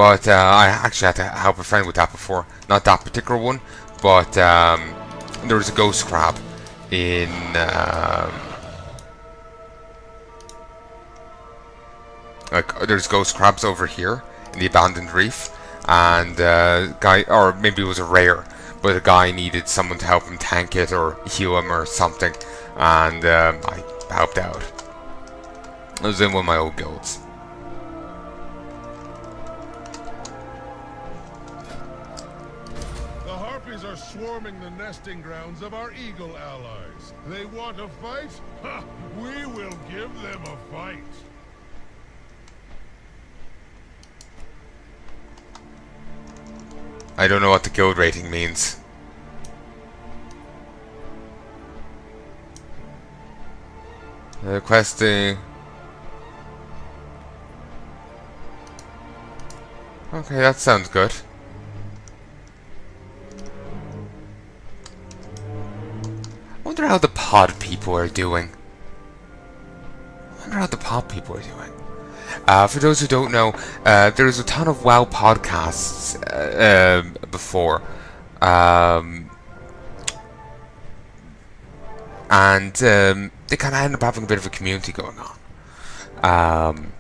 But I actually had to help a friend with that before. Not that particular one, but there was a ghost crab in there's ghost crabs over here in the abandoned reef, and guy, or maybe it was a rare, but a guy needed someone to help him tank it or heal him or something, and I helped out. It was in one of my old guilds. The harpies are swarming the nesting grounds of our eagle allies. They want a fight? Ha! We will give them a fight. I don't know what the guild rating means. Questing. Okay, that sounds good. I wonder how the pod people are doing. For those who don't know, there's a ton of WoW podcasts before. And they kind of end up having a bit of a community going on.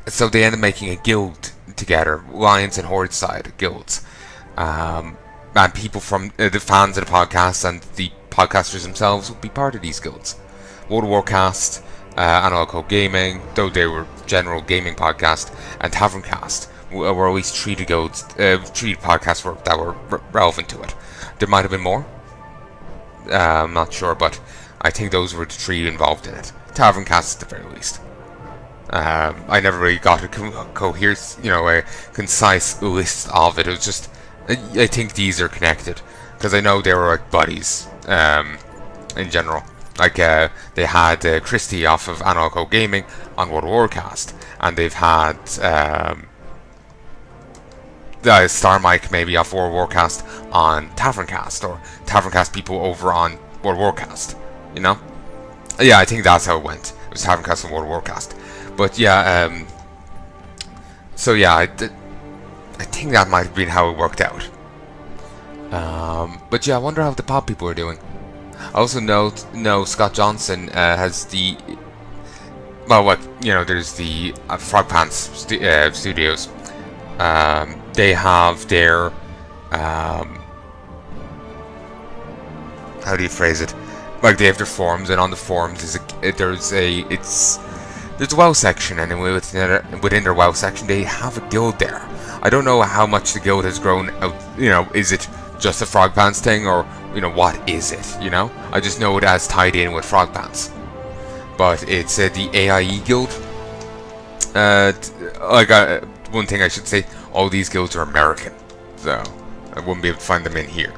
So they end up making a guild together, Lions and Horde side guilds. And people from the fans of the podcast and the podcasters themselves would be part of these guilds. World of Warcraft, Analog Code Gaming, though they were general gaming podcast, and Taverncast were always treated guilds, treated podcasts that were relevant to it. There might have been more. I'm not sure, but I think those were the three involved in it. Taverncast at the very least. I never really got a coherent, a concise list of it. It was just, I think these are connected because I know they were like buddies in general. Like they had Christy off of Analog Code Gaming on World of Warcraft, and they've had Star Mike maybe off World of Warcraft on Taverncast, or Taverncast people over on World of Warcraft. You know? Yeah, I think that's how it went. It was Taverncast and World of Warcraft. But yeah, so yeah, I think that might have been how it worked out. But yeah, I wonder how the pop people are doing. I also know Scott Johnson has the, there's the Frog Pants Studios. They have their, how do you phrase it? Like they have their forums, and on the forums there's a WoW section, and within their WoW section they have a guild there. I don't know how much the guild has grown out. Is it just a Frog Pants thing, or what is it? I just know it has tied in with Frog Pants. But it's the AIE guild. One thing I should say: all these guilds are American, so I wouldn't be able to find them in here.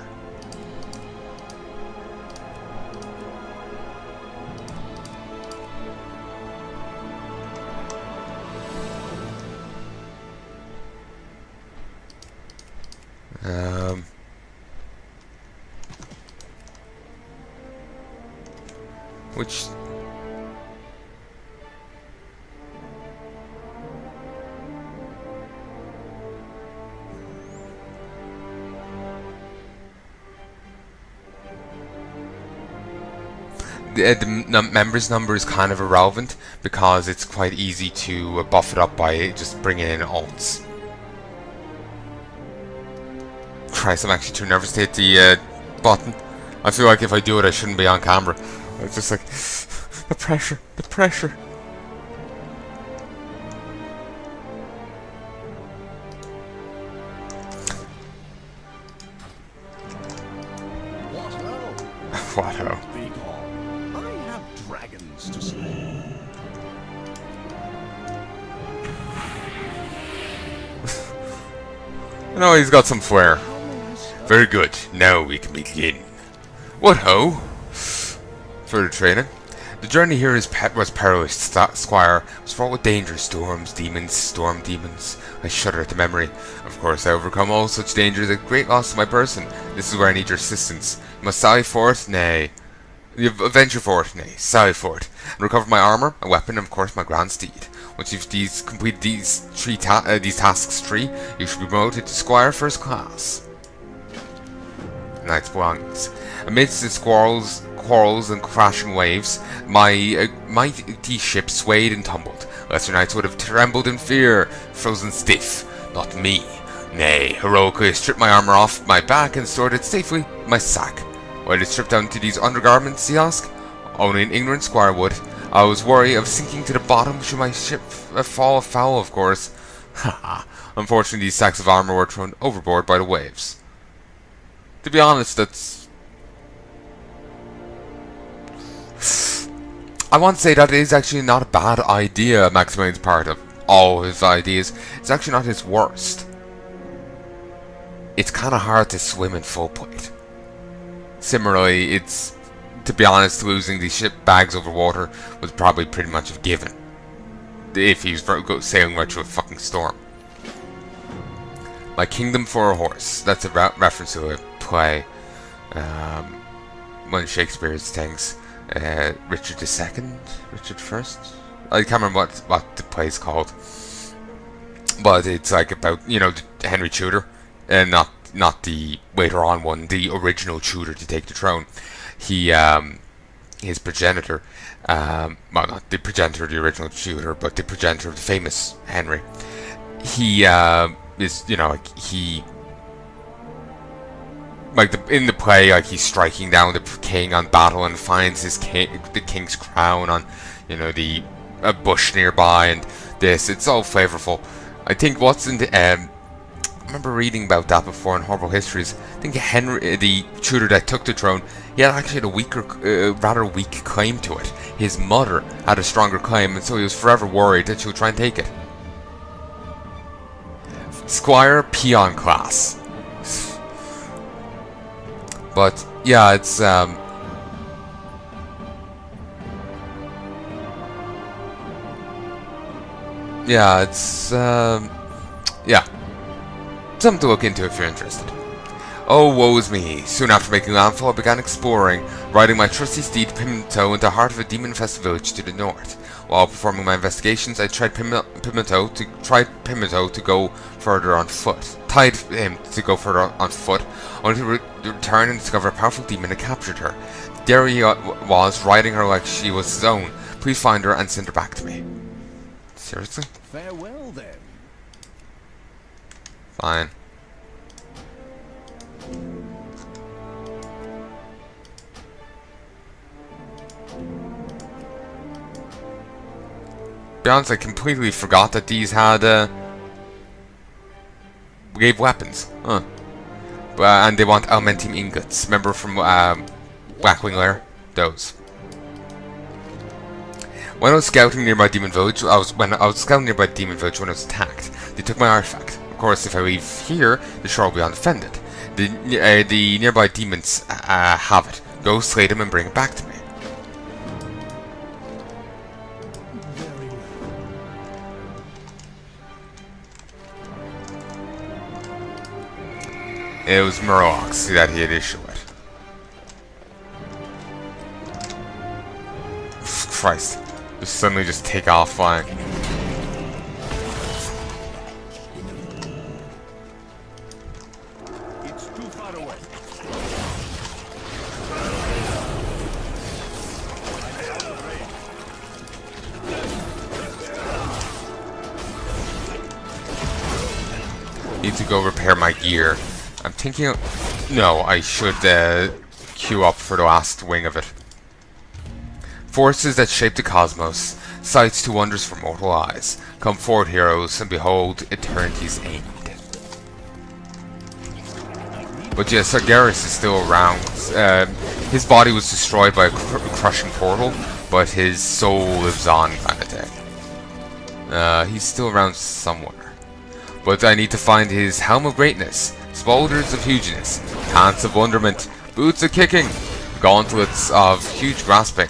Which the members number is kind of irrelevant because it's quite easy to buff it up by just bringing in alts. Christ, I'm actually too nervous to hit the button. I feel like if I do it, I shouldn't be on camera. It's just like the pressure. What ho? I have dragons to slay. No, he's got some flair. Very good. Now we can begin. What ho? Further training. The journey here was perilous, Squire. It was fraught with danger, storms, demons, storm demons. I shudder at the memory. Of course, I overcome all such dangers at great loss to my person. This is where I need your assistance. You must sally forth, nay. You venture forth, nay. Sally forth. And recover my armour, my weapon, and of course my grand steed. Once you've completed these tasks 3, you should be promoted to Squire First Class. Knight's belongings. Amidst the quarrels and crashing waves, my mighty ship swayed and tumbled. Lesser knights would have trembled in fear, frozen stiff. Not me. Nay, heroically I stripped my armor off my back and stored it safely in my sack. Why did I strip down to these undergarments, you ask? Only an ignorant squire would. I was worried of sinking to the bottom should my ship fall afoul, of course. Haha. Unfortunately, these sacks of armor were thrown overboard by the waves. To be honest, that's... I want to say that is actually not a bad idea, Maximilian's part of all his ideas. It's actually not his worst. It's kind of hard to swim in full plate. Similarly, it's, to be honest, losing the ship bags over water was probably pretty much a given. If he was sailing right through a fucking storm. My kingdom for a horse. That's a reference to a play. One of Shakespeare's things. Richard II? Richard I? I can't remember what the play's called. But it's like about, you know, Henry Tudor. And not the later on one, the original Tudor to take the throne. He, his progenitor, well, not the progenitor of the original Tudor, but the progenitor of the famous Henry. He, is, you know, like, he, like, in the play, like, he's striking down the king on battle and finds the king's crown on, you know, a bush nearby, and this, it's all flavorful. I think what's in the, I remember reading about that before in Horrible Histories. I think Henry, the Tudor that took the throne, he had actually a rather weak claim to it. His mother had a stronger claim, and so he was forever worried that she would try and take it. Squire Peon class. But yeah, it's yeah. Something to look into if you're interested. Oh, woe is me. Soon after making landfall, I began exploring, riding my trusty steed Pimento into the heart of a demon-infested village to the north. While performing my investigations, I tried Pimento to go further on foot. Tied him to go further on foot, only to return and discover a powerful demon had captured her. There he was, riding her like she was his own. Please find her and send her back to me. Seriously? Farewell, then. Fine. To be honest, I completely forgot that these had gave weapons. Huh. And they want Elementium ingots. Remember from Blackwing Lair? Those. When I was scouting nearby Demon Village, I was scouting nearby Demon Village when I was attacked. They took my artifact. Of course, if I leave here, the shore will be undefended. The nearby demons have it. Go slay them and bring it back to me. It was Murlocs that he had issue with. Christ. Just suddenly just take off flying. It's too far away. Need to go repair my gear. I'm thinking... No, I should queue up for the last wing of it. Forces that shape the cosmos, sights to wonders for mortal eyes. Come forward, heroes, and behold eternity's end. But yeah, Sargeras is still around. His body was destroyed by a crushing portal, but his soul lives on, kind of thing. He's still around somewhere. But I need to find his Helm of Greatness, Spoulders of Hugeness, Pants of Wonderment, Boots of Kicking, Gauntlets of Huge Grasping.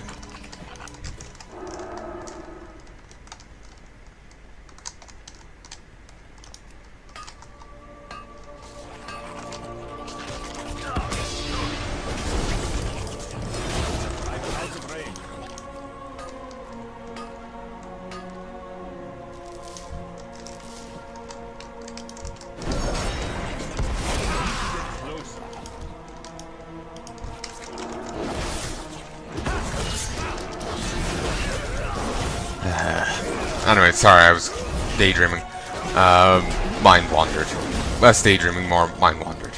Anyway, sorry, I was daydreaming. Mind wandered. Less daydreaming, more mind wandered.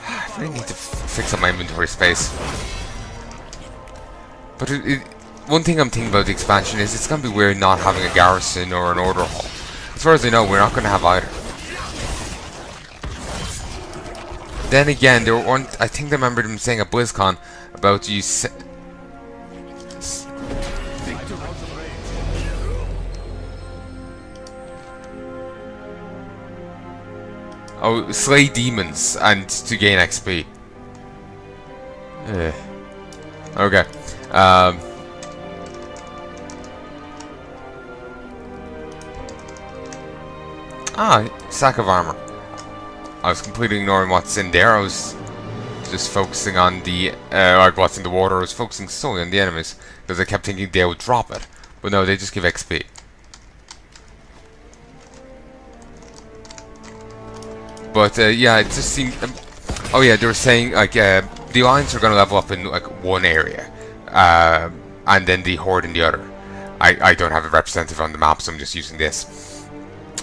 I really need to fix up my inventory space. But one thing I'm thinking about the expansion is it's going to be weird not having a garrison or an order hall. As far as I know, we're not going to have either. Then again, there weren't. I think I remember them saying at BlizzCon about you. Oh, slay demons and to gain XP. Okay. Sack of armor. I was completely ignoring what's in there. I was just focusing on the like what's in the water. I was focusing solely on the enemies because I kept thinking they would drop it, but no, they just give XP. But yeah, it just seemed. Oh yeah, they were saying like the Alliance are going to level up in like one area, and then the Horde in the other. I don't have a representative on the map, so I'm just using this.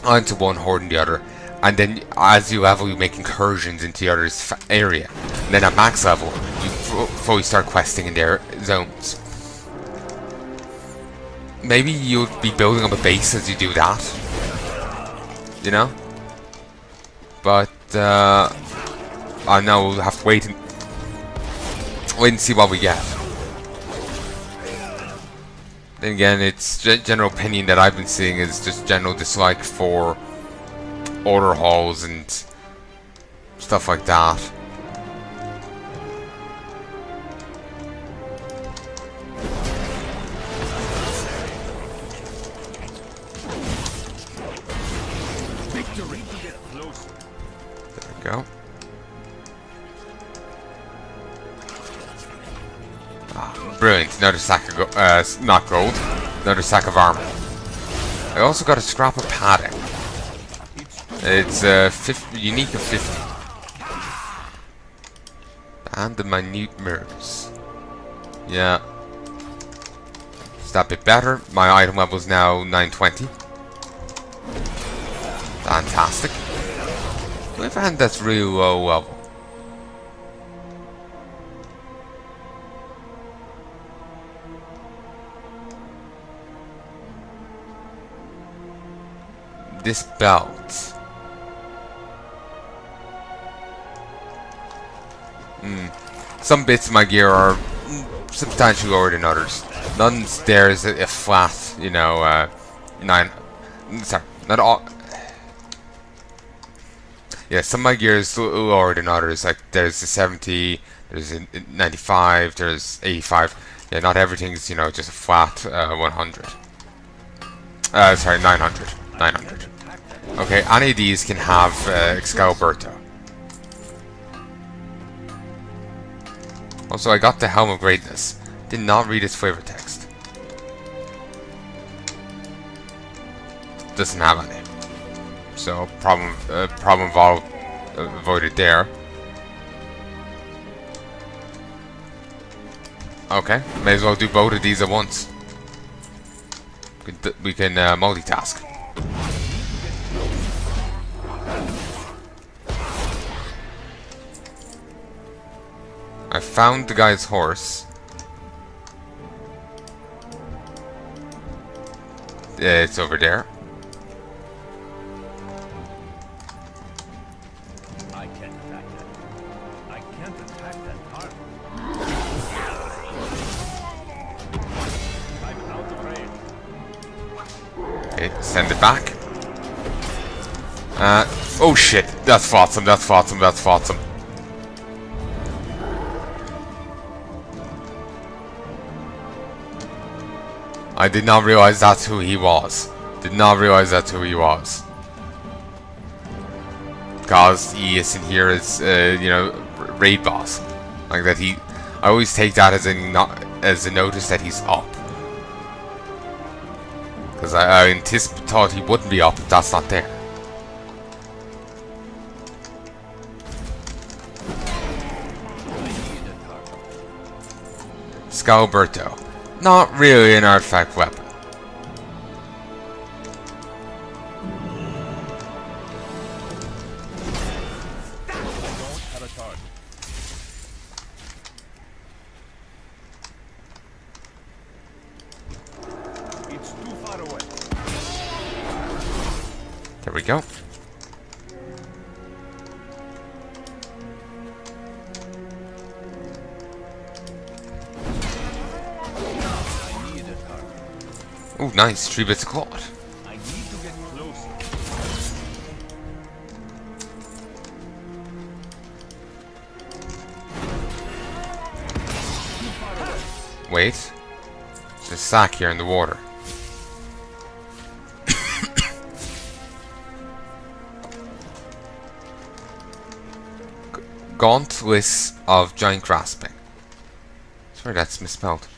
Onto one, Horde in the other, and then as you level, you make incursions into the other's area. And then at max level, you fully start questing in their zones. Maybe you'll be building up a base as you do that. You know. But I know we'll have to wait and see what we get. Then again, it's general opinion that I've been seeing is just general dislike for order halls and stuff like that. Victory to get closer. There we go. Brilliant. Another sack of not gold. Another sack of armor. I also got a scrap of padding. It's unique of 50. And the minute mirrors. Yeah. It's that bit better. My item level is now 920. Fantastic. Do I have a hand that's really low level? This belt. Some bits of my gear are substantially lower than others. None there is a flat, you know, 9. Sorry, not all. Yeah, some of my gear is lower than others. Like there's a 70, there's a 95, there's 85. Yeah, not everything's, you know, just a flat 100. Sorry, 900. 900. Okay, any of these can have Excaliburto. Also, I got the Helm of Greatness. Did not read its flavor text. Doesn't have any. So, problem avoided there. Okay, may as well do both of these at once. We can multitask. I found the guy's horse. It's over there. I can't attack that. I can't attack that card. I'm out of range. Okay, send it back. Oh shit, that's flotsam, that's flotsam, that's flotsam. I did not realize that's who he was. Did not realize that's who he was. Because he isn't here as, you know, raid boss. Like that he... I always take that as a notice that he's up. Because I thought he wouldn't be up if that's not there. Scalberto. Not really an artifact weapon. target. It's too far away. There we go. I need a target. Oh, nice. 3 bits of cloth. I need to get closer. Too far away. Wait. There's a sack here in the water. Gauntless of Giant Grasping. Sorry, that's misspelled.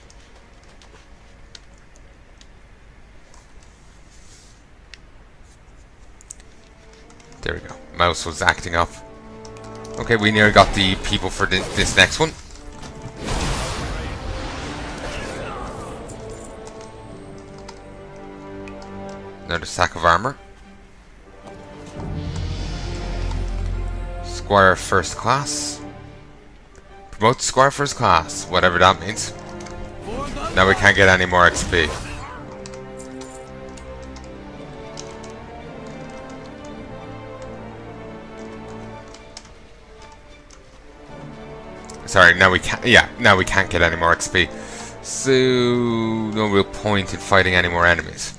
There we go. Mouse was acting up. Okay, we nearly got the people for this next one. Another sack of armor. Squire First Class. Promote Squire First Class, whatever that means. Now we can't get any more XP. Sorry, now we can't. Yeah, now we can't get any more XP. So no real point in fighting any more enemies.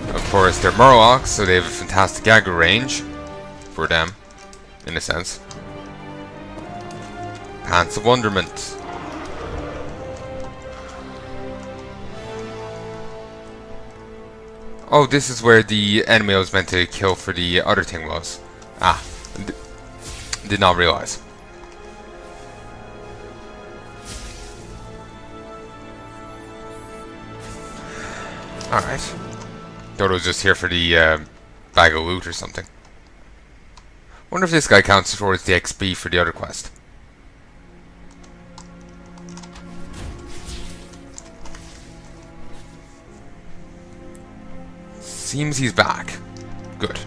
Of course, they're Murlocs, so they have a fantastic aggro range for them, in a sense. Pants of Wonderment. Oh, this is where the enemy I was meant to kill for the other thing was. Ah, did not realize. Alright. Thought it was just here for the bag of loot or something. Wonder if this guy counts towards the XP for the other quest. Seems he's back. Good.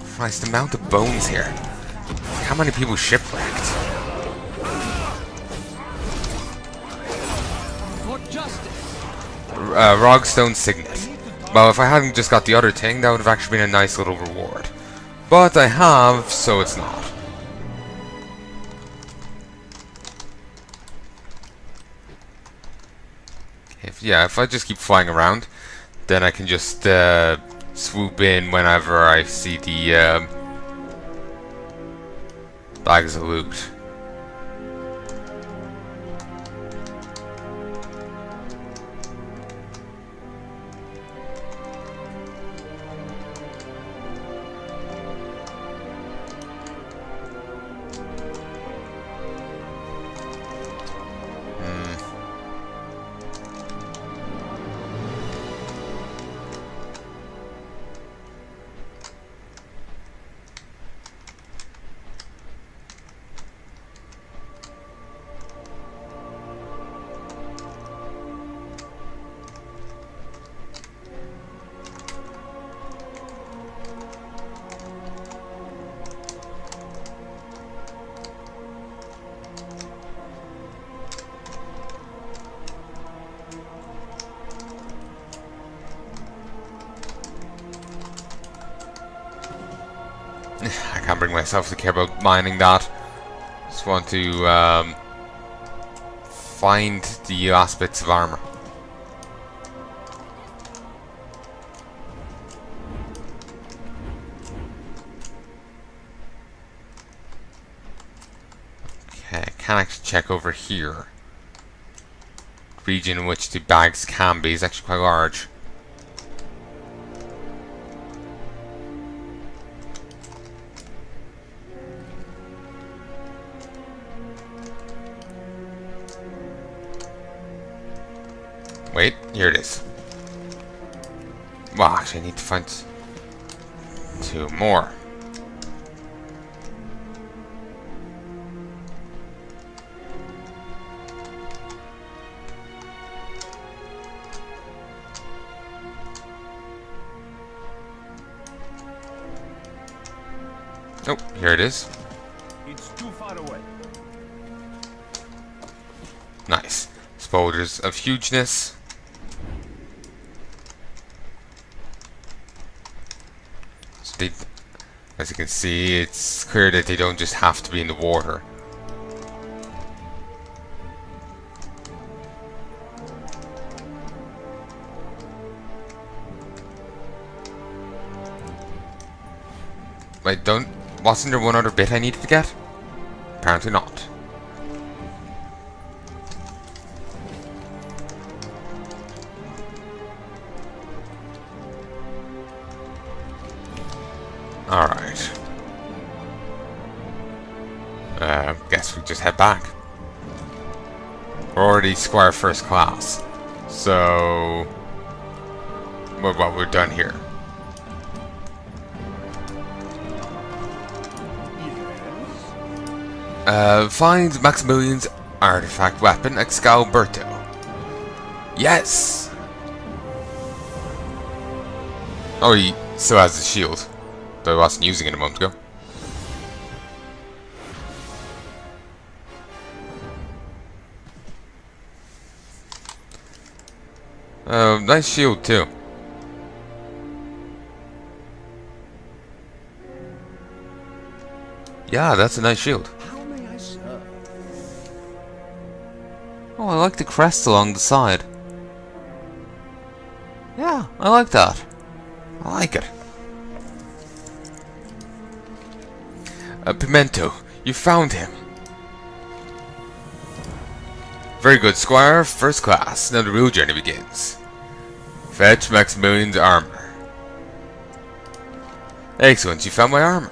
Christ, the amount of bones here. How many people shipwrecked? For justice. Rogstone Signet. Well, if I hadn't just got the other thing, that would have actually been a nice little reward. But I have, so it's not. If I just keep flying around, then I can just swoop in whenever I see the bags of loot. I can't bring myself to care about mining that. Just want to find the last bits of armor. Okay, I can actually check over here. The region in which the bags can be is actually quite large. Wait, here it is. Well, actually I need to find 2 more. Oh, here it is. It's too far away. Nice. Spoilers of hugeness. So they, as you can see, it's clear that they don't just have to be in the water. Wait, wasn't there one other bit I needed to get? Apparently not. Alright. Guess we just head back. We're already Squire First Class. So... well, we're done here. Find Maximillian's artifact weapon, Excalberto. Yes! Oh, he still has his shield. Though I wasn't using it a moment ago. Nice shield too. Yeah, that's a nice shield. How may I serve? Oh, I like the crest along the side. Yeah, I like that. I like it. Pimento, you found him. Very good, Squire. First class. Now the real journey begins. Fetch Maximillian's armor. Excellent, you found my armor.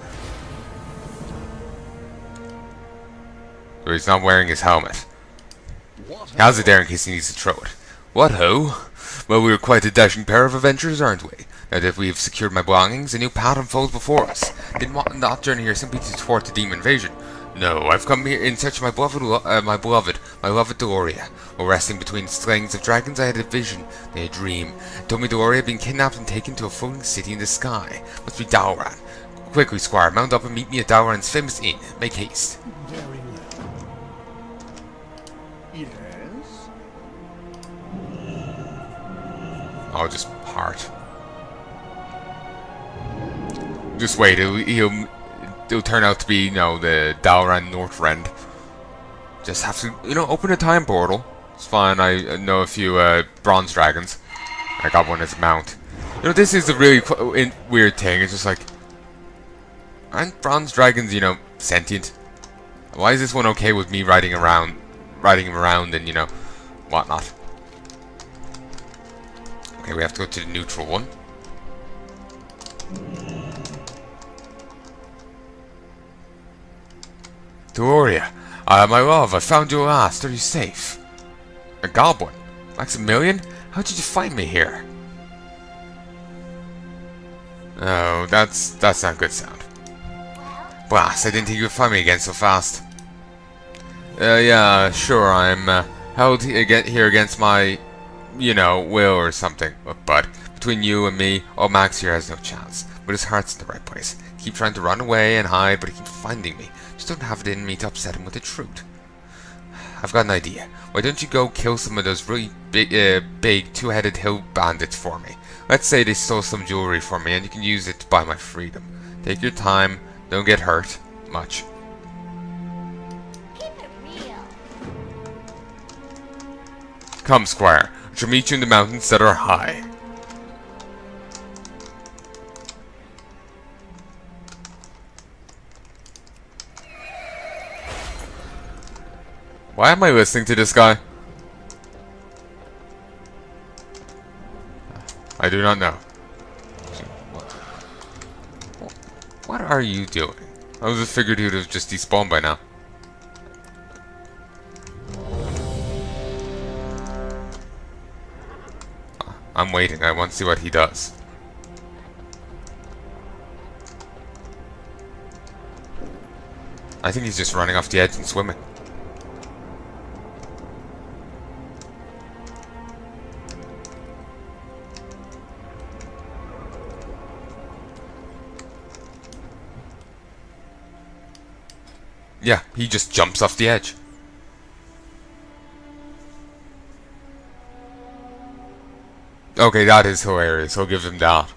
So he's not wearing his helmet. He has it there in case he needs to throw it. What ho? Well, we're quite a dashing pair of adventurers, aren't we? Now that we've secured my belongings, a new path unfolds before us. Didn't want that journey here simply to thwart the demon invasion. No, I've come here in search of my beloved Deloria. While resting between slings of dragons, I had a vision, a dream. It told me Deloria had been kidnapped and taken to a floating city in the sky. Must be Dalran. Quickly, Squire, mount up and meet me at Dalran's famous inn. Make haste. Very well. Yes? I'll just part. Just wait, it'll turn out to be, you know, the Dalran Northrend. Just have to, you know, open a time portal. It's fine, I know a few bronze dragons. I got one as a mount. You know, this is a really weird thing. It's just like, aren't bronze dragons, you know, sentient? Why is this one okay with me riding him around and, you know, whatnot? Okay, we have to go to the neutral one. Deloria, my love, I found you at last. Are you safe? A goblin? Maximillian? How did you find me here? Oh, that's not good sound. Blast, I didn't think you'd find me again so fast. Yeah, sure, I'm held here against my, you know, will or something. But between you and me, old Max here has no chance. But his heart's in the right place. Keep trying to run away and hide, but he keeps finding me. Just don't have it in me to upset him with the truth. I've got an idea. Why don't you go kill some of those really big two-headed hill bandits for me? Let's say they stole some jewelry from me and you can use it to buy my freedom. Take your time. Don't get hurt. Much. Keep it real. Come, Squire. I shall meet you in the mountains that are high. Why am I listening to this guy? I do not know. What are you doing? I was just figured he would have just despawned by now. I'm waiting. I want to see what he does. I think he's just running off the edge and swimming. Yeah, he just jumps off the edge. Okay, that is hilarious. I'll give him that.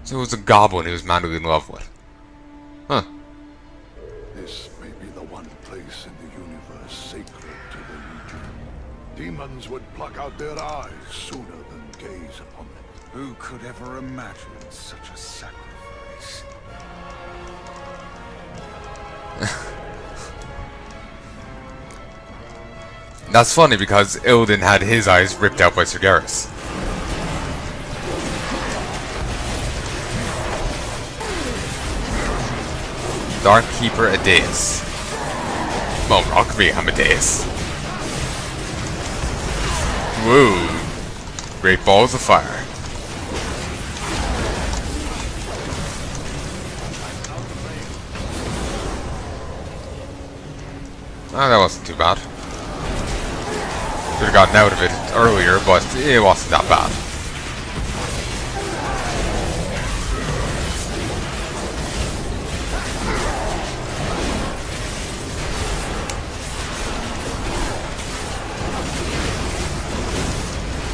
So it was a goblin he was madly in love with. Huh. This may be the one place in the universe sacred to the Legion. Demons would pluck out their eyes sooner than gaze upon it. Who could ever imagine such a sacrifice? That's funny because Illidan had his eyes ripped out by Sargeras. Dark Keeper Adeus. Well, rock me, Amadeus. Woo! Great balls of fire. Oh, that wasn't too bad. Should have gotten out of it earlier, but it wasn't that bad.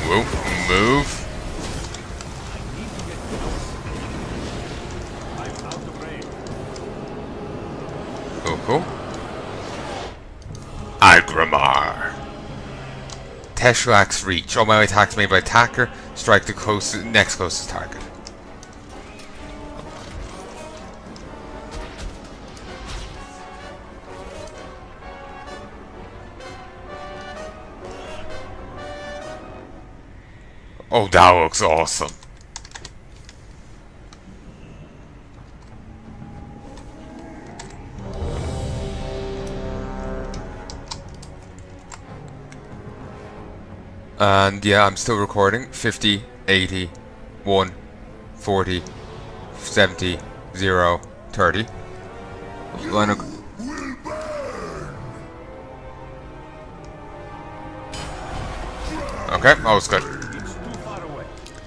Whoop, move. Cool. Agramar. Teshlak's reach. All melee attacks made by attacker strike the next closest target. Oh, that looks awesome. And yeah, I'm still recording. 50, 80, 1, 40, 70, 0, 30. Line of... Okay, that was good.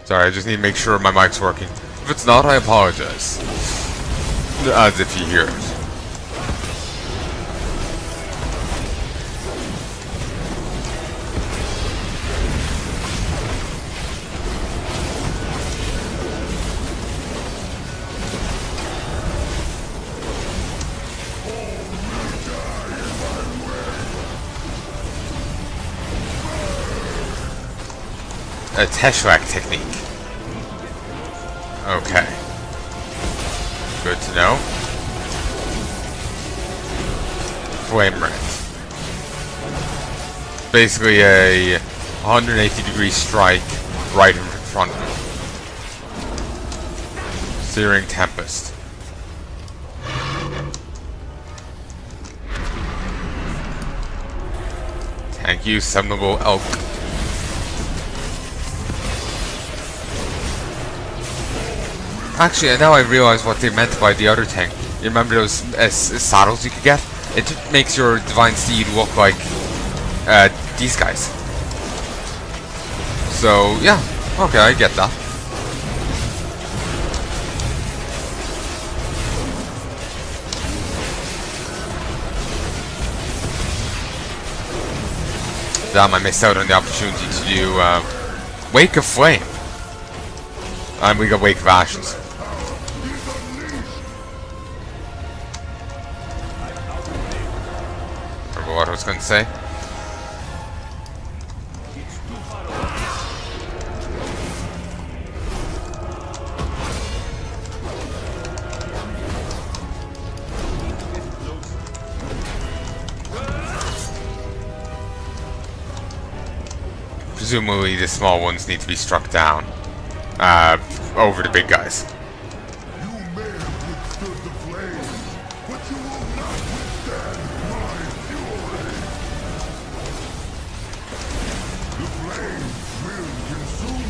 Sorry, I just need to make sure my mic's working. If it's not, I apologize. As if you hear it. A Teshlak technique. Okay. Good to know. Flame Rant. Basically a 180-degree strike right in front of him. Searing Tempest. Thank you, Seminable Elk. Actually, now I realize what they meant by the other thing. You remember those saddles you could get? It just makes your Divine Steed look like these guys. So, yeah. Okay, I get that. Damn, I missed out on the opportunity to do Wake of Flame. And we got Wake of Ashes. Remember what I was going to say? Presumably the small ones need to be struck down over the big guys. You may have withstood the flames, but you will not withstand my fury. The flames will consume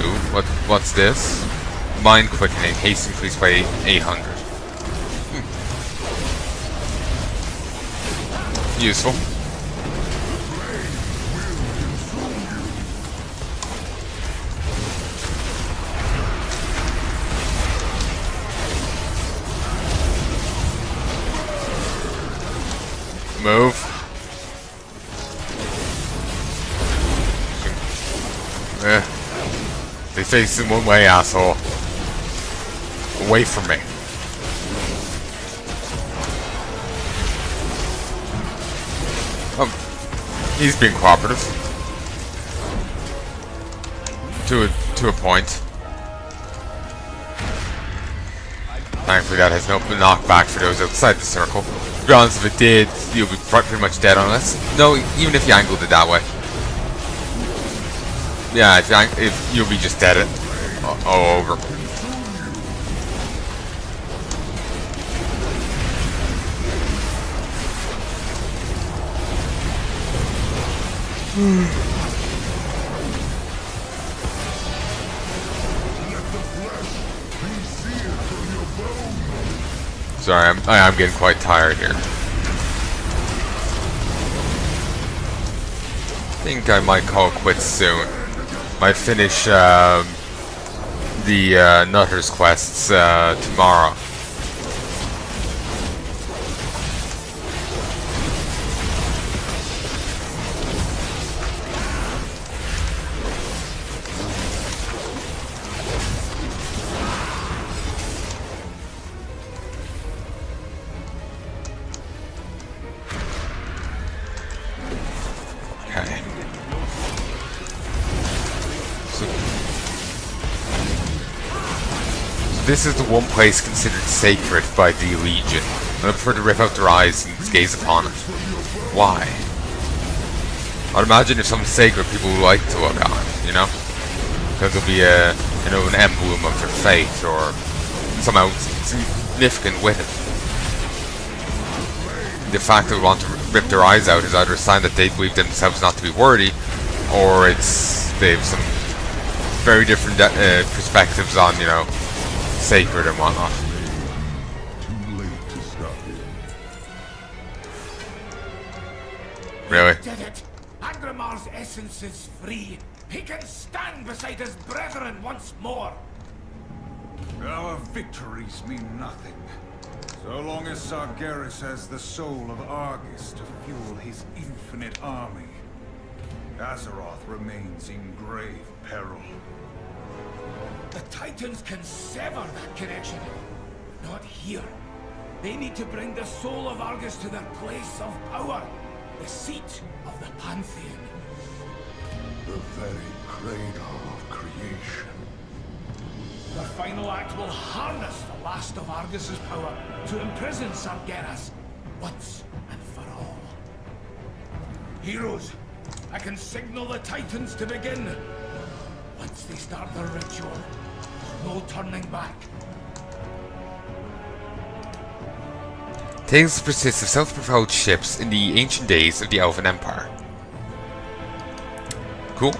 you. Ooh, what's this? Mind quickening, haste increased by 800. Useful. They face in one way, asshole. Away from me. Oh, he's being cooperative. To a point. Thankfully that has no knockback for those outside the circle. To be honest, if it did, you'll be pretty much dead on this. No, even if you angled it that way. Yeah, if you'll be just dead all over. Sorry, I'm getting quite tired here. I think I might call quits soon. Might finish the Nutter's quests tomorrow. This is the one place considered sacred by the Legion. I prefer to rip out their eyes and gaze upon it. Why? I'd imagine if something's sacred, people would like to look at it, you know? Because it'll be a, you know, an emblem of their faith, or somehow significant with it. The fact that we want to rip their eyes out is either a sign that they believe themselves not to be worthy, or it's they have some very different perspectives on, you know, sacred and whatnot. Too late to stop him. Really? He did it! Agrimar's essence is free. He can stand beside his brethren once more. Our victories mean nothing. So long as Sargeras has the soul of Argus to fuel his infinite army, Azeroth remains in grave peril. The Titans can sever that connection. Not here. They need to bring the soul of Argus to their place of power. The seat of the Pantheon. The very cradle of creation. The final act will harness the last of Argus's power to imprison Sargeras once and for all. Heroes, I can signal the Titans to begin. Once they start their ritual, there's no turning back. Tales persist of self-propelled ships in the ancient days of the Elven Empire. Cool.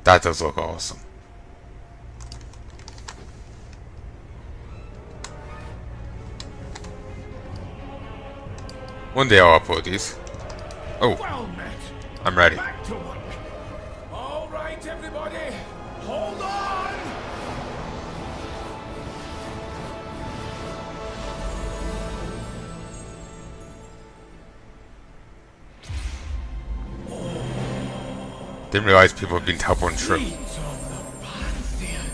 That does look awesome. One day I'll upload these. Oh, Well met. I'm ready. Back to work. All right, everybody. Hold on. Didn't realize people have been teleporting through. Seeds of the Pantheon.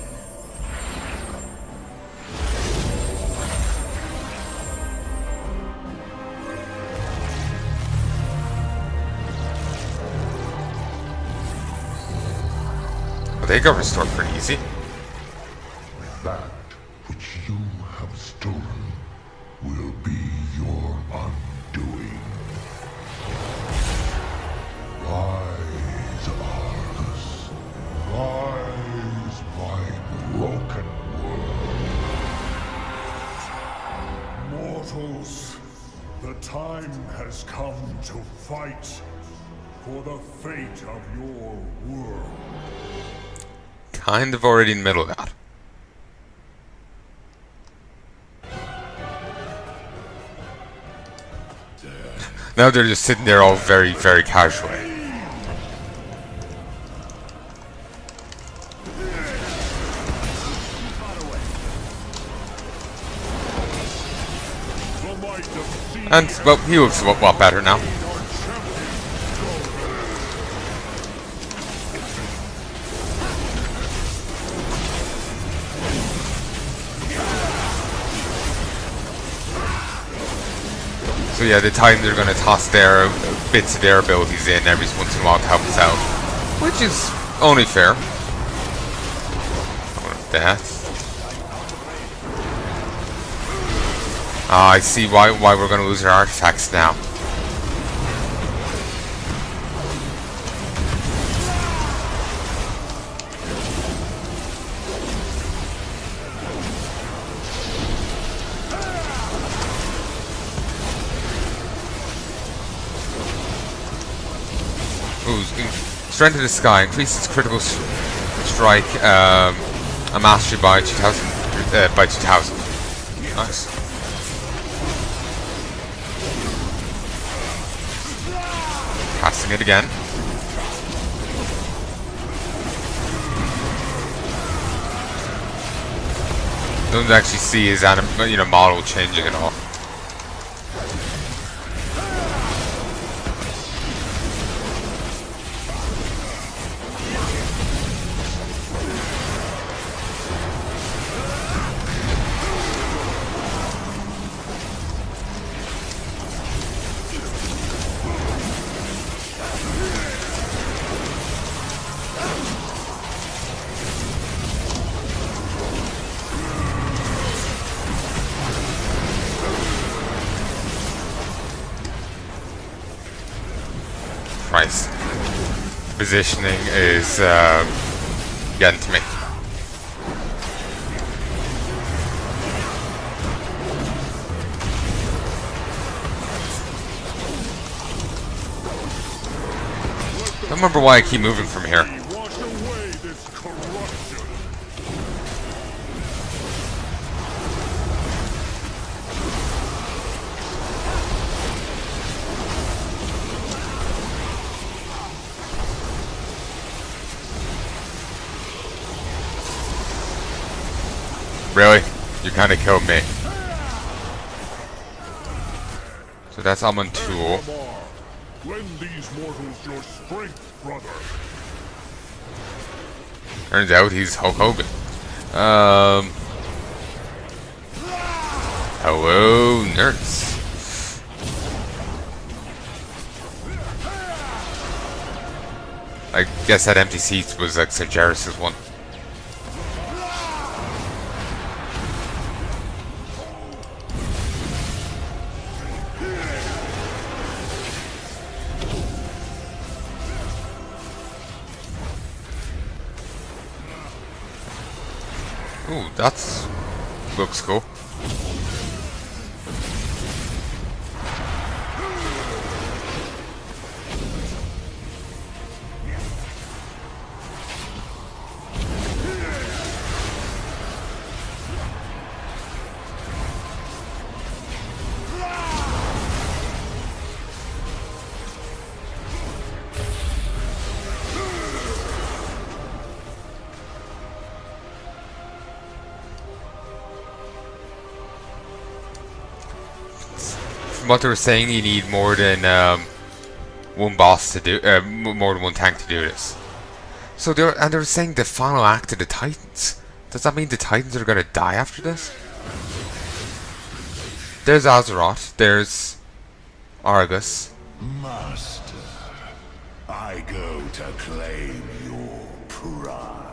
Well, they got restored pretty easy. That which you have stolen will be your undoing. Rise, Argus. Rise, my broken world. Mortals, the time has come to fight for the fate of your world. Kind of already in the middle of that. Now they're just sitting there all very, very casually. And, well, he looks a lot better now. So yeah, the Titans are going to toss their bits of their abilities in every once in a while to help us out. Which is only fair. That. I see why we're going to lose our artifacts now. Ooh, Strength of the Sky increases critical strike a mastery by 2000. Nice. Casting it again. Don't actually see his model changing at all. Christ. Positioning is getting to me. I don't remember why I keep moving from here. Wash away this corruption. Really? You kind of killed me. So that's Almond Tool. Lend these mortals your strength, brother. Turns out he's Hulk Hogan. Hello, nurse. I guess that empty seat was like Sargeras' one. Ooh, that's looks cool. From what they were saying, you need more than one boss to do, more than one tank to do this. So they were saying the final act of the Titans. Does that mean the Titans are gonna die after this? There's Azeroth. There's Argus. Master, I go to claim your pride.